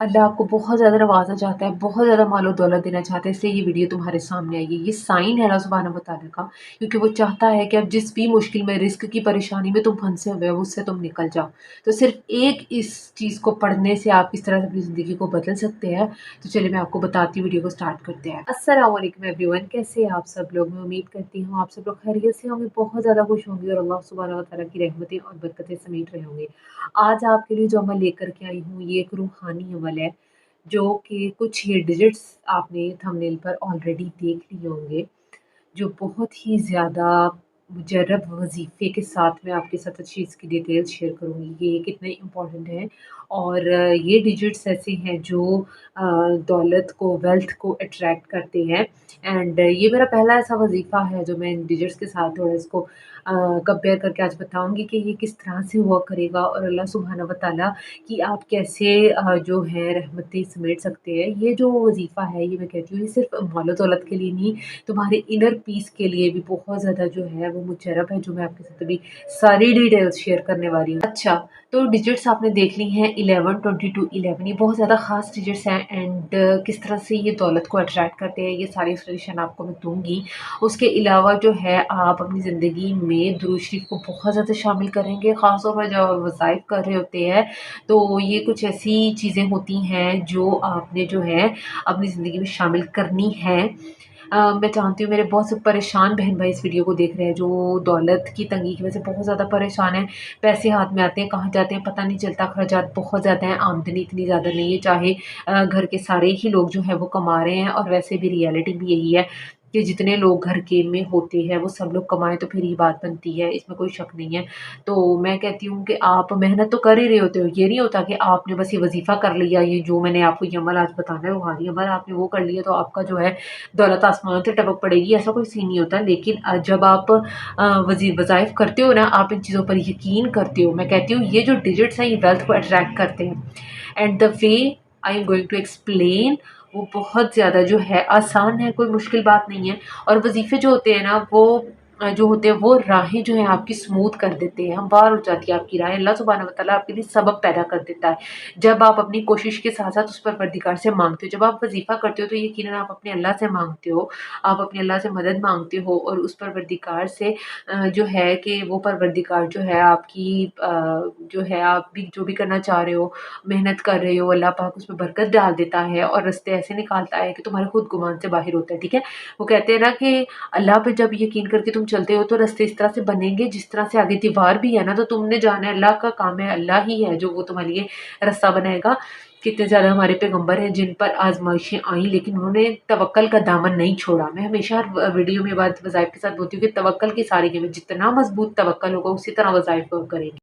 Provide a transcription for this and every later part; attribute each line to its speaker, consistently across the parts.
Speaker 1: अल्लाह आपको बहुत ज़्यादा नवाज़ना चाहता है, बहुत ज़्यादा मालो दौलत देना चाहता है, इसलिए ये वीडियो तुम्हारे सामने आई है। ये साइन है अल्लाह सुब्हानहू व तआला का, क्योंकि वो चाहता है कि अब जिस भी मुश्किल में, रिस्क की परेशानी में तुम फंसे हुए हो, उससे तुम निकल जाओ। तो सिर्फ एक इस चीज़ को पढ़ने से आप किस तरह से अपनी ज़िंदगी को बदल सकते हैं। तो चलिए मैं आपको बताती हूँ, वीडियो को स्टार्ट करते हैं। अस्सलाम वालेकुम एवरीवन, कैसे हैं आप सब लोग? मैं उम्मीद करती हूँ आप सब लोग खैरियत से होंगे, बहुत ज़्यादा खुश होंगे और अल्लाह सुब्हानहू व तआला की रहमतें और बरकतें समेट रहे होंगे। आज आपके लिए जो अमल लेकर के आई हूँ, ये एक रूहानी अमल है, जो कि कुछ ये डिजिट्स आपने थंबनेल पर ऑलरेडी देख लिए होंगे, जो बहुत ही ज़्यादा मुजर्रब वज़ीफ़े के साथ मैं आपके साथ अच्छी इसकी डिटेल्स शेयर करूँगी ये कितने इम्पोर्टेंट हैं। और ये डिजिट्स ऐसे हैं जो दौलत को, वेल्थ को अट्रैक्ट करते हैं। एंड ये मेरा पहला ऐसा वज़ीफ़ा है जो मैं इन डिजिट्स के साथ थोड़ा इसको कंपेयर करके आज बताऊँगी कि ये किस तरह से हुआ करेगा और अल्लाह सुब्हानहू व तआला कि आप कैसे जो है रहमतें समेट सकते हैं। ये जो वज़ीफ़ा है, ये मैं कहती हूँ, ये सिर्फ़ मालो दौलत के लिए नहीं, तुम्हारे इनर पीस के लिए भी बहुत ज़्यादा जो है वो मुजर्रब है, जो मैं आपके साथ अभी सारी डिटेल्स शेयर करने वाली हूँ। अच्छा, तो डिजिट्स आपने देख ली हैं 11, 22, 11, ये बहुत ज़्यादा ख़ास डिजिट्स हैं। एंड किस तरह से ये दौलत को अट्रैक्ट करते हैं, ये सारी सॉल्यूशन आपको मैं दूँगी। उसके अलावा जो है आप अपनी ज़िंदगी में दुरूद शरीफ को बहुत ज़्यादा शामिल करेंगे, ख़ास तौर पर जब आप वज़ाइफ़ कर रहे होते हैं, तो ये कुछ ऐसी चीज़ें होती हैं जो आपने जो है अपनी ज़िंदगी में शामिल करनी है। मैं चाहती हूँ, मेरे बहुत से परेशान बहन-भाई इस वीडियो को देख रहे हैं, जो दौलत की तंगी की वजह से बहुत ज़्यादा परेशान हैं। पैसे हाथ में आते हैं, कहाँ जाते हैं पता नहीं चलता, खर्चात बहुत ज़्यादा हैं, आमदनी इतनी ज़्यादा नहीं है, चाहे घर के सारे ही लोग जो हैं वो कमा रहे हैं। और वैसे भी रियलिटी भी यही है कि जितने लोग घर के में होते हैं, वो सब लोग कमाएँ तो फिर ये बात बनती है, इसमें कोई शक नहीं है। तो मैं कहती हूँ कि आप मेहनत तो कर ही रहे होते हो, ये नहीं होता कि आपने बस ये वज़ीफ़ा कर लिया, ये जो मैंने आपको ये अमल आज बताना है, रूहानी अमल आपने वो कर लिया तो आपका जो है दौलत आसमान से टपक पड़ेगी, ऐसा कोई सीन नहीं होता। लेकिन जब आप वज़ाइफ़ करते हो ना, आप इन चीज़ों पर यकीन करते हो, मैं कहती हूँ ये जो डिजिट्स हैं ये वेल्थ को अट्रैक्ट करते हैं। And the way I am going to explain, वो बहुत ज़्यादा जो है आसान है, कोई मुश्किल बात नहीं है। और वज़ीफ़े जो होते हैं ना, वो जो होते हैं वो राहें जो हैं आपकी स्मूथ कर देते हैं, हमवार हो जाती है आपकी राहें। अल्लाह सुब्हानहू व तआला आपके लिए सबब पैदा कर देता है, जब आप अपनी कोशिश के साथ-साथ उस परवरदिगार से माँगते हो। जब आप वज़ीफ़ा करते हो तो यकीनन आप अपने अल्लाह से माँगते हो, आप अपने अल्लाह से मदद माँगते हो और उस परवरदिगार से जो है कि वो परवरदिगार जो है आपकी जो है आप भी जो भी करना चाह रहे हो, मेहनत कर रहे हो, अल्लाह पाक उसमें बरकत डाल देता है और रास्ते ऐसे निकालता है कि तुम्हारे खुद गुमान से बाहिर होता है, ठीक है? वो कहते हैं ना कि अल्लाह पे जब यकीन करके तुम चलते हो तो रास्ते इस तरह से बनेंगे, जिस तरह से आगे दीवार भी है ना, तो तुमने जाना है, अल्लाह का काम है, अल्लाह ही है जो वो तुम्हारे लिए रास्ता बनाएगा। कितने ज़्यादा हमारे पैगंबर हैं जिन पर आज़माइशें आईं, लेकिन उन्होंने तवक्कल का दामन नहीं छोड़ा। मैं हमेशा हर वीडियो में बात वज़ाइफ़ के साथ बोलती हूँ कि तवक्कल की सारी गेम है, जितना मज़बूत तवक्कल होगा उसी तरह वज़ाइफ़ करेंगे।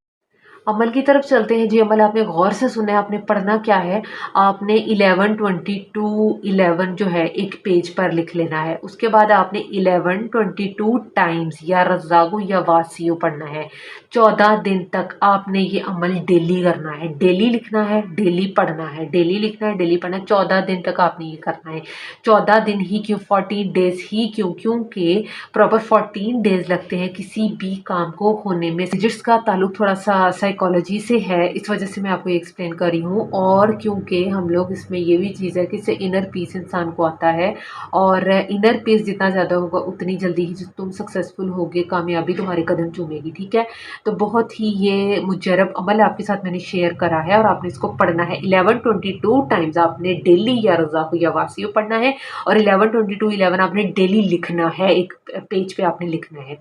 Speaker 1: अमल की तरफ चलते हैं जी। अमल आपने गौर से सुना है, आपने पढ़ना क्या है, आपने 11, 22, 11 जो है एक पेज पर लिख लेना है। उसके बाद आपने 11, 22 टाइम्स या रज़्ज़ाक़ु या वासियो पढ़ना है। 14 दिन तक आपने ये अमल डेली करना है, डेली लिखना है, डेली पढ़ना है, डेली लिखना है, डेली पढ़ना है। 14 दिन तक आपने ये करना है। 14 दिन ही क्यों, 14 डेज़ ही क्यों? क्योंकि प्रॉपर 14 डेज़ लगते हैं किसी भी काम को होने में। जिसका ताल्लुक थोड़ा-सा साइकोलॉजी से है, इस वजह से मैं आपको ये एक्सप्लेन कर रही हूँ। और क्योंकि हम लोग इसमें ये भी चीज़ है कि इससे इनर पीस इंसान को आता है, और इनर पीस जितना ज़्यादा होगा उतनी जल्दी ही तुम सक्सेसफुल होगे, कामयाबी तुम्हारे कदम चूमेगी, ठीक है? तो बहुत ही ये मुजर्रब अमल आपके साथ मैंने शेयर करा है और आपने इसको पढ़ना है 11, 22 टाइम्स आपने डेली या रज़ाक़ु या वासियो पढ़ना है। और 11, 22, 11 आपने डेली लिखना है, एक पेज पे आपने लिखना है।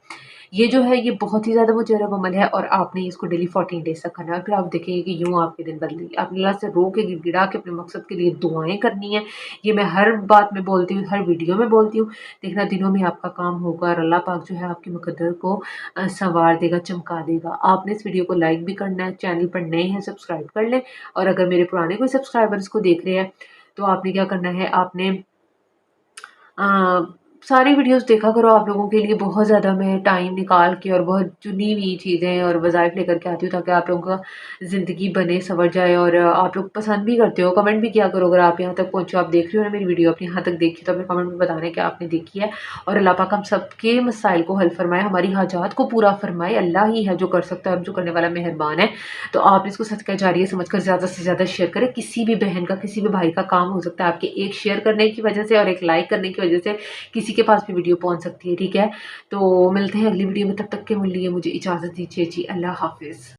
Speaker 1: ये जो है ये बहुत ही ज़्यादा मुजर्रब अमल है और आपने इसको डेली 14 डेज़ तक करना है। फिर आप देखेंगे कि यूँ आपके दिन बदलेंगे। आपने अल्लाह से रो के गिड़गिड़ा के अपने मकसद के लिए दुआएँ करनी है। ये मैं हर बात में बोलती हूँ, हर वीडियो में बोलती हूँ। देखना दिनों में आपका काम होगा और अल्लाह पाक जो है आपके मुकद्दर को सँवार देगा, चमका देगा। आपने इस वीडियो को लाइक भी करना है, चैनल पर नए हैं सब्सक्राइब कर लें। और अगर मेरे पुराने कोई सब्सक्राइबर इसको देख रहे हैं, तो आपने क्या करना है, आपने अ, सारी वीडियोस देखा करो। आप लोगों के लिए बहुत ज़्यादा मैं टाइम निकाल के और बहुत चुनी हुई चीज़ें और वज़ाइफ लेकर के आती हूँ, ताकि आप लोगों का ज़िंदगी बने संवर जाए। और आप लोग पसंद भी करते हो, कमेंट भी किया करो। अगर आप यहाँ तक पहुँचे, आप देख रहे हो ना मेरी वीडियो, अपने यहाँ तक देखी, तो अपने कमेंट में बताना कि आपने देखी है। और अल्लाह पाक हम सबके मसाइल को हल फरमाए, हमारी हाजात को पूरा फरमाए। अल्लाह ही है जो कर सकता है और जो करने वाला मेहरबान है। तो आप इसको सदका जारिया समझकर ज़्यादा से ज़्यादा शेयर करें। किसी भी बहन का, किसी भी भाई का काम हो सकता है आपके एक शेयर करने की वजह से और एक लाइक करने की वजह से किसी के पास भी वीडियो पहुंच सकती है। ठीक है, तो मिलते हैं अगली वीडियो में, तब तक के लिए मुझे इजाज़त दीजिए जी। अल्लाह हाफिज़।